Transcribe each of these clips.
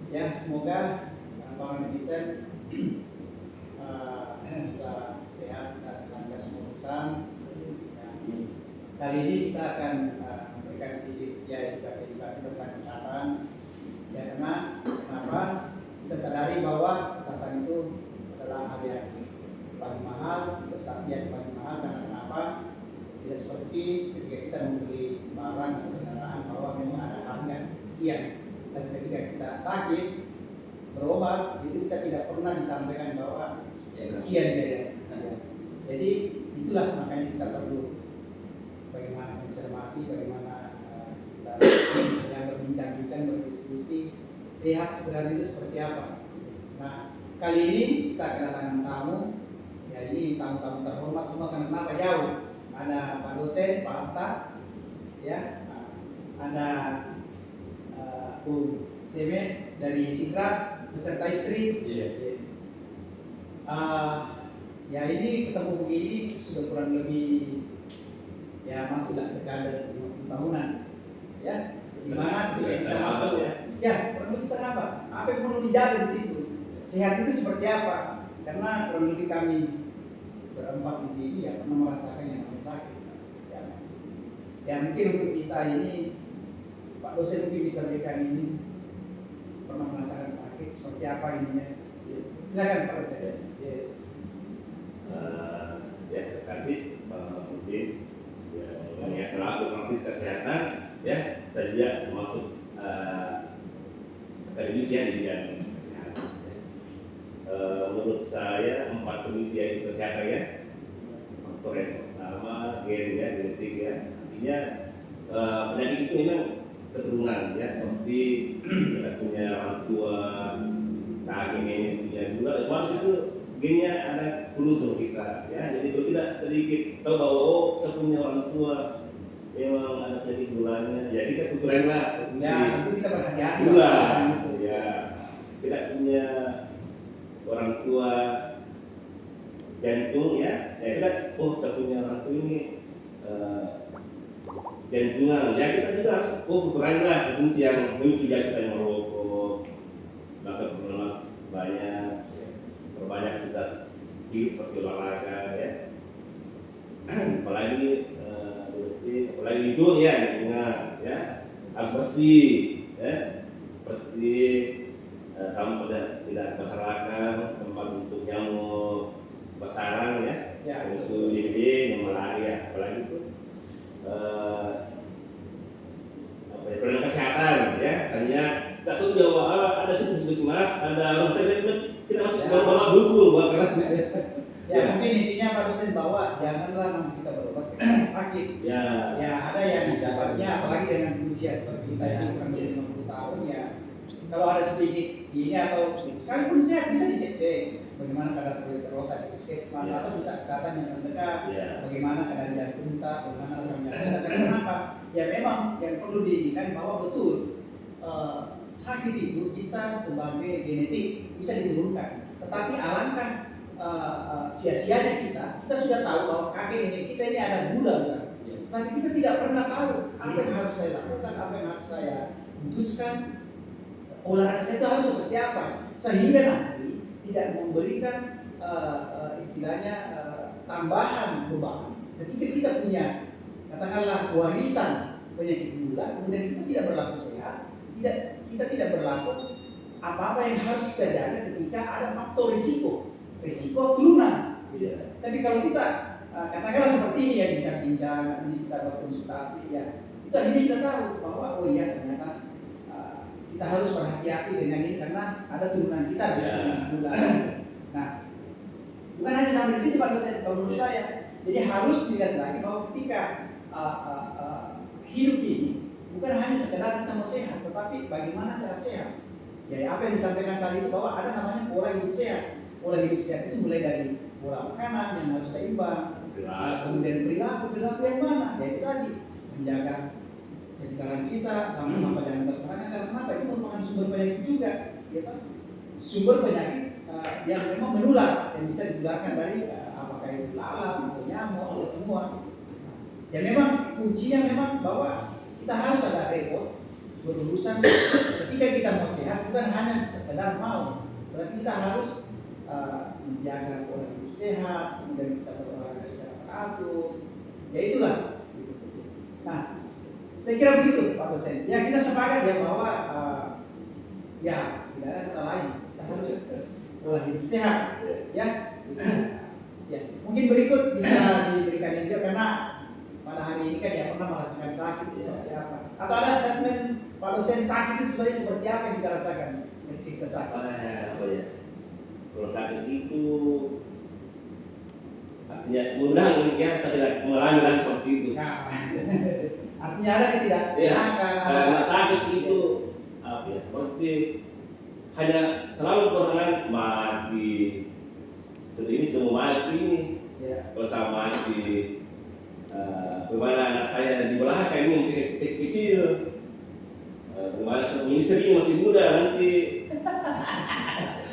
Ya, semoga para netizen bisa sehat dan lancar semua urusan. Kali ini kita akan memberikan sedikit edukasi tentang kesehatan. Ya, karena kenapa kita sadari bahwa kesehatan itu adalah hal yang paling mahal, investasi yang paling mahal. Karena kenapa? Tidak seperti ketika kita membeli barang atau kendaraan bahwa memang ada harga sekian. Dan ketika kita sakit berobat itu kita tidak pernah disampaikan bahwa sekian biaya. Jadi itulah makanya kita perlu bagaimana mencermati, bagaimana kita yang berbincang-bincang, berdiskusi sehat sebenarnya itu seperti apa. Nah, kali ini kita kedatangan tamu. Ya, ini tamu-tamu terhormat semua. Kenapa jauh? Ada Pak dosen, Pak Atta, ya, ada Bu Ceme dari Sidra beserta istri. Ya, ini ketemu begini sudah kurang lebih ya masuklah dekade 50 tahunan, ya. Di mana kita masuk ya kurang lebih setengah apa? Apa yang perlu dijaga di situ? Sehat itu seperti apa? Karena kurang lebih kami berempat di sini ya pernah merasakan yang namanya sakit seperti apa. Ya mungkin untuk bisa ini Pak dosen mungkin bisa berikan ini pernah merasakan sakit seperti apa ininya. Silakan Pak dosen. Ya, terima kasih Pak Udin. Ya, selaku praktis kesehatan, ya saya juga termasuk akademisi ya di bidang kesehatan. Menurut saya 4 kondisi kesehatan ya. Faktor yang pertama gen ya, genetik ya. Artinya penyakit itu memang keturunan ya, seperti kita punya orang tua, kakek nenek punya gula, itu gennya ada terus sama kita ya. Jadi kalau kita sedikit tahu bahwa saya punya orang tua memang ada penyakit gulanya, ya kita kurangilah. Ya, tentu kita berhati-hati gula ya. Kita punya orang tua jantung ya, kita saya punya orang tua ini jantungan ya, kita juga harus kurangilah konsumsi yang mungkin jadi saya merokok, bahkan pernah banyak berbanyak aktivitas hidup seperti olahraga ya. apalagi itu ya lingkungan ya, harus bersih ya, sampah tidak berserakan, tempat untuk nyamuk bersarang ya, untuk dinding malaria. Apalagi itu pelayanan kesehatan ya, misalnya kita tahu bahwa ada puskesmas, ada rumah sakit, kita masih bawa dulu karena ya mungkin intinya Pak dosen bahwa janganlah nanti kita berobat karena sakit. Ya ada yang sifatnya apalagi dengan usia seperti kita ini kurang lebih 50 tahun ya. Kalau ada sedikit ini atau sekalipun sehat bisa dicek bagaimana kadar kolesterol tadi puskesmas atau pusat kesehatan yang terdekat, bagaimana kadar jantung kita, bagaimana orangnya. Karena kenapa? Ya memang yang perlu diinginkan bahwa betul sakit itu bisa sebagai genetik, bisa diturunkan. Tetapi alangkah sia-sianya kita sudah tahu bahwa kakek nenek kita ini ada gula misalnya. Tapi kita tidak pernah tahu apa yang harus saya lakukan, apa yang harus saya putuskan. Olahraga saya itu harus seperti apa, sehingga nanti tidak memberikan istilahnya tambahan beban. Ketika kita punya katakanlah warisan penyakit gula, kemudian kita tidak berlaku sehat, kita tidak berlaku apa-apa yang harus kita jaga ketika ada faktor risiko turunan. Tapi kalau kita katakanlah seperti ini ya, bincang-bincang, ini kita berkonsultasi ya, itu akhirnya kita tahu bahwa oh iya ternyata kita harus berhati-hati dengan ini karena ada turunan kita dengan gula. Nah, bukan hanya sampai di sini Pak dosen, kalau menurut saya, jadi harus dilihat lagi bahwa ketika hidup ini bukan hanya sekedar kita mau sehat, tetapi bagaimana cara sehat. Ya apa yang disampaikan tadi itu bahwa ada namanya pola hidup sehat. Pola hidup sehat itu mulai dari pola makanan yang harus seimbang, kemudian perilaku yang mana? Ya itu tadi menjaga sekitaran kita, sampah-sampah jangan berserakan. Karena kenapa? Itu merupakan sumber penyakit juga, ya kan? Sumber penyakit yang memang menular, yang bisa ditularkan dari apakah itu lalat atau nyamuk atau semua. Ya memang kuncinya memang bahwa kita harus ada rekod berurusan ketika kita mau sehat bukan hanya sekedar mau, tapi kita harus menjaga pola hidup sehat, kemudian kita berolahraga secara teratur, ya itulah. Nah, saya kira begitu Pak Dosen. Ya kita sepakat ya bahwa ya tidak ada kata lain, kita harus pola hidup sehat, ya. Ya, mungkin berikut bisa diberikan juga karena pada hari ini kan ya pernah merasakan sakit seperti apa? Atau ada statement Pak Dosen sakit itu sebenarnya seperti apa yang kita rasakan ketika kita sakit? Apa ya? Kalau sakit itu artinya mudah-mudahan ya saya tidak mengalami hal seperti itu. Nah, artinya ada Ya, ketidaktahan. karena sakit itu apa ya? Seperti hanya selalu pernah mati. Ini semua mati ini. Ya. Kalau saya mati, bagaimana anak saya di belakang ini masih kecil-kecil, bagaimana istri masih muda nanti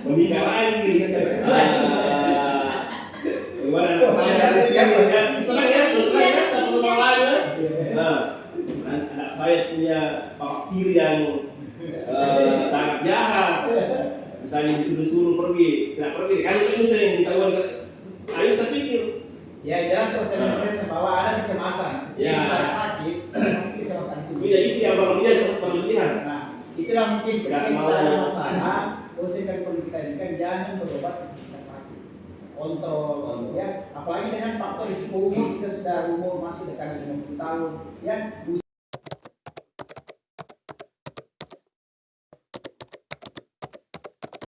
menikah lagi, bagaimana anak saya senang ya satu sama lain. Nah, anak saya punya karakter yang sangat jahat. Misalnya disuruh pergi, tidak pergi. Kan itu saya yang ditahuan. Ayo saya pikir. Ya jelas kalau saya merasa bahwa ada kecemasan. Ya. Kita sakit, pasti kecemasan itu. Iya itu yang berlebihan cepat berlebihan. Nah, itulah mungkin ketika Nggak kita mau. ada masalah, dosen yang perlu kita ini kan jangan berobat ketika kita sakit. Kontrol, ya. Apalagi dengan faktor risiko umur kita sudah umur masuk dekat 50 tahun, ya.